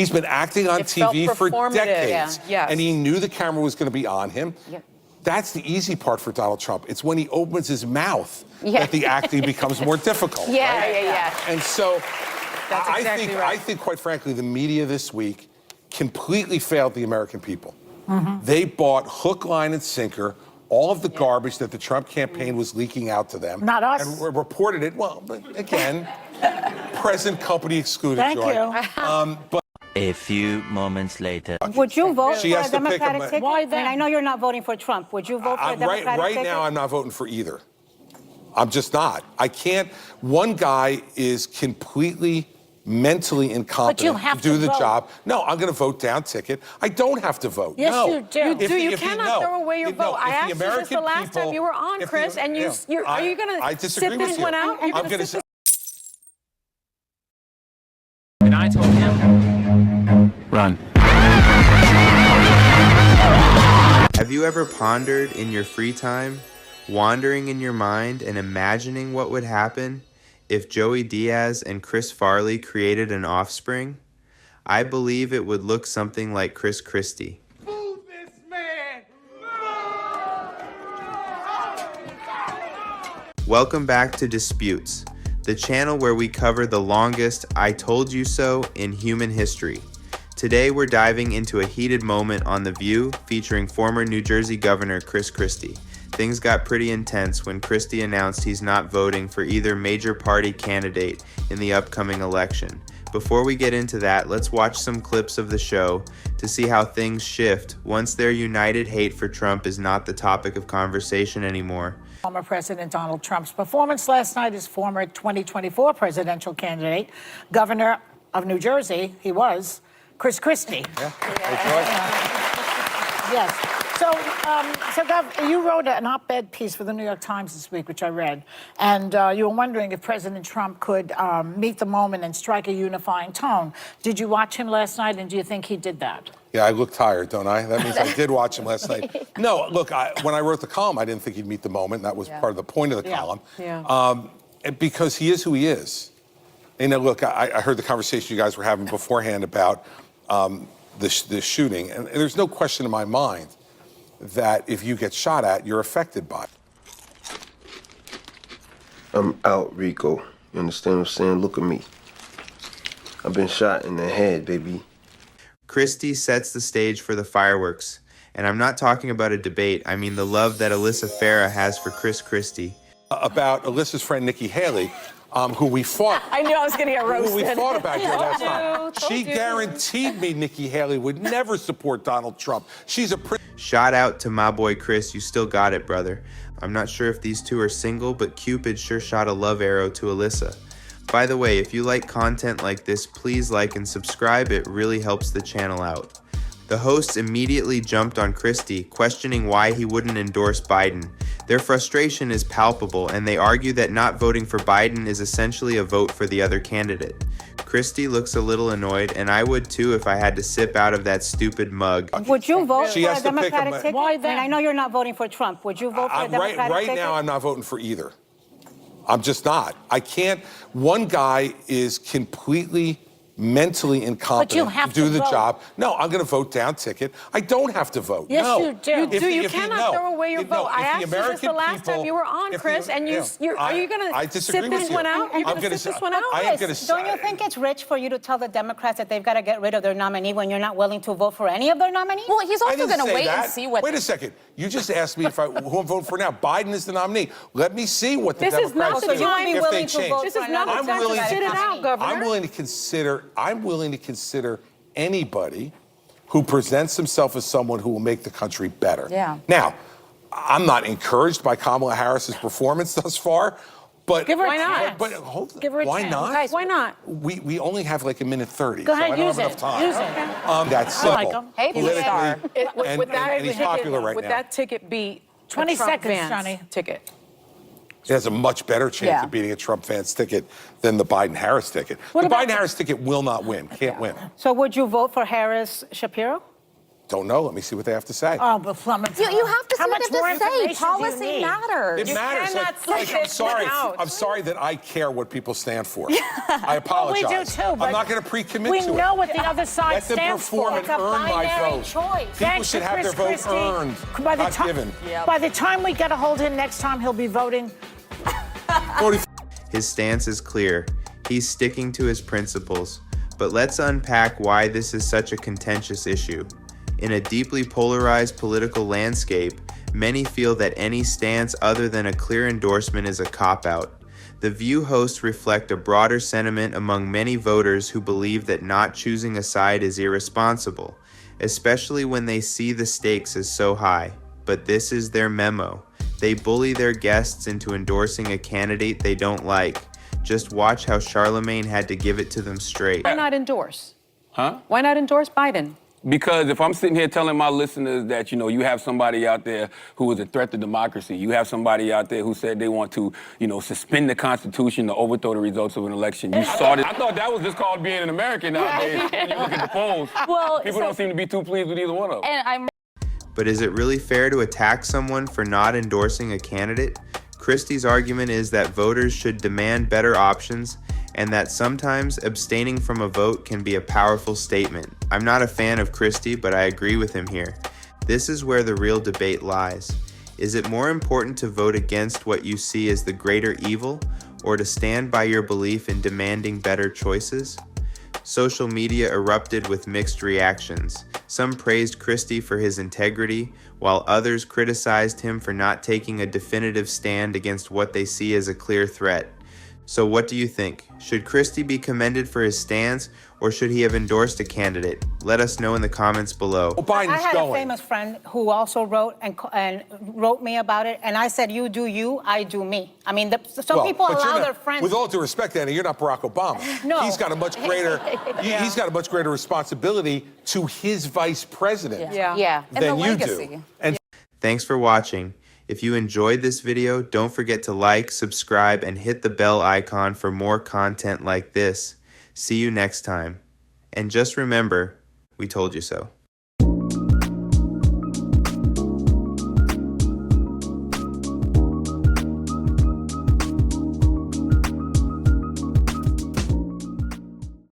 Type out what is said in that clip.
He's been acting on TV for decades, and he knew the camera was going to be on him. That's the easy part for Donald Trump. It's when he opens his mouth that the acting becomes more difficult. And so I think, quite frankly, the media this week completely failed the American people. They bought hook, line, and sinker all of the garbage that the Trump campaign was leaking out to them. Not us. And reported it. Well, but again, present company excluded, Thank Joy. you. But a few moments later. Would you vote for a to Democratic pick ticket? Why then? And I know you're not voting for Trump. Would you vote for a Democratic ticket? Right now, I'm not voting for either. I'm just not. I can't. One guy is completely mentally incompetent to do the job. No, I'm going to vote down ticket. I don't have to vote. Yes, no. you do. You cannot throw away your vote. I asked you this the last time you were on, Chris, and are you going to sit this one out? I'm going to say. And I told him, run. Have you ever pondered in your free time, wandering in your mind and imagining what would happen if Joey Diaz and Chris Farley created an offspring? I believe it would look something like Chris Christie. Move this man! Welcome back to Disputes, the channel where we cover the longest I told you so in human history. Today we're diving into a heated moment on The View featuring former New Jersey Governor Chris Christie. Things got pretty intense when Christie announced he's not voting for either major party candidate in the upcoming election. Before we get into that, let's watch some clips of the show to see how things shift once their united hate for Trump is not the topic of conversation anymore. Former President Donald Trump's performance last night as former 2024 presidential candidate, Governor of New Jersey, he was, Chris Christie. Yes. So, Gov, you wrote an op-ed piece for the New York Times this week, which I read, and you were wondering if President Trump could meet the moment and strike a unifying tone. Did you watch him last night, and do you think he did that? Yeah, I look tired, don't I? That means I did watch him last night. No, look, when I wrote the column, I didn't think he'd meet the moment. That was part of the point of the column. Because he is who he is. And look, I heard the conversation you guys were having beforehand about the shooting, and there's no question in my mind that if you get shot at, you're affected by it. I'm out, Rico. You understand what I'm saying? Look at me. I've been shot in the head, baby. Christie sets the stage for the fireworks. And I'm not talking about a debate. I mean the love that Alyssa Farah has for Chris Christie. About Alyssa's friend Nikki Haley, who we fought. I knew I was going to get roasted. Who we fought about here last night. She guaranteed me Nikki Haley would never support Donald Trump. She's a Shout out to my boy Chris, you still got it, brother. I'm not sure if these two are single, but Cupid sure shot a love arrow to Alyssa. By the way, if you like content like this, please like and subscribe. It really helps the channel out. The hosts immediately jumped on Christie, questioning why he wouldn't endorse Biden. Their frustration is palpable, and they argue that not voting for Biden is essentially a vote for the other candidate. Christie looks a little annoyed, and I would too if I had to sip out of that stupid mug. Would you vote for a to Democratic ticket? Why then? And I know you're not voting for Trump. Would you vote for a Democratic ticket? Right now, I'm not voting for either. I'm just not. I can't. One guy is completely mentally incompetent to do the job. No, I'm going to vote down ticket. I don't have to vote. Yes, no. you do. You cannot throw away your vote. I asked you this the last time you were on, Chris, and are you going to sit this one out? You're going to sit this one out? Don't you think it's rich for you to tell the Democrats that they've got to get rid of their nominee when you're not willing to vote for any of their nominees? Well, he's also going to wait and see what... Wait a second. You just asked me who I'm voting for now. Biden is the nominee. Let me see what the Democrats do if they change. This is not the time to sit it out, Governor. I'm willing to consider anybody who presents himself as someone who will make the country better. Now, I'm not encouraged by Kamala Harris's performance thus far, but give her why not? Give her a why chance. not? Guys, why not? We only have like a minute 30. Go ahead, so I don't use have enough it. time. Use it. That's simple. him. Hey, politically, and he's popular right would now. That ticket beat 20 seconds, Vance Johnny. ticket? It has a much better chance of beating a Trump-Vance ticket than the Biden-Harris ticket. The Biden-Harris ticket will not win, can't win. So would you vote for Harris-Shapiro? Don't know. Let me see what they have to say. Oh, but you have to see what they have to say. Policy matters. It matters. I'm sorry that I care what people stand for. I apologize. Well, we do too. I'm not going to pre-commit to it. We know what the other side stands for. Let them perform and earn my vote. Choice. People should have their vote earned, not given. By the time we get a hold of him next time, he'll be voting. His stance is clear. He's sticking to his principles. But let's unpack why this is such a contentious issue. In a deeply polarized political landscape, many feel that any stance other than a clear endorsement is a cop-out. The View hosts reflect a broader sentiment among many voters who believe that not choosing a side is irresponsible, especially when they see the stakes as so high. But this is their memo. They bully their guests into endorsing a candidate they don't like. Just watch how Charlemagne had to give it to them straight. Why not endorse? Huh? Why not endorse Biden? Because if I'm sitting here telling my listeners that, you have somebody out there who is a threat to democracy, you have somebody out there who said they want to, suspend the Constitution to overthrow the results of an election. I thought that was just called being an American nowadays. When you look at the polls, people don't seem to be too pleased with either one of them. But is it really fair to attack someone for not endorsing a candidate? Christie's argument is that voters should demand better options and that sometimes abstaining from a vote can be a powerful statement. I'm not a fan of Christie, but I agree with him here. This is where the real debate lies. Is it more important to vote against what you see as the greater evil, or to stand by your belief in demanding better choices? Social media erupted with mixed reactions. Some praised Christie for his integrity, while others criticized him for not taking a definitive stand against what they see as a clear threat. So what do you think? Should Christie be commended for his stance, or should he have endorsed a candidate? Let us know in the comments below. Biden's I had a famous friend who also wrote and wrote me about it, and I said, you do you, I do me. I mean, some people allow their friends. With all due respect, Anna, you're not Barack Obama. No. He's got a much greater, he's got a much greater responsibility to his vice president than you do. And thanks for watching. If you enjoyed this video, don't forget to like, subscribe, and hit the bell icon for more content like this. See you next time. And just remember, we told you so.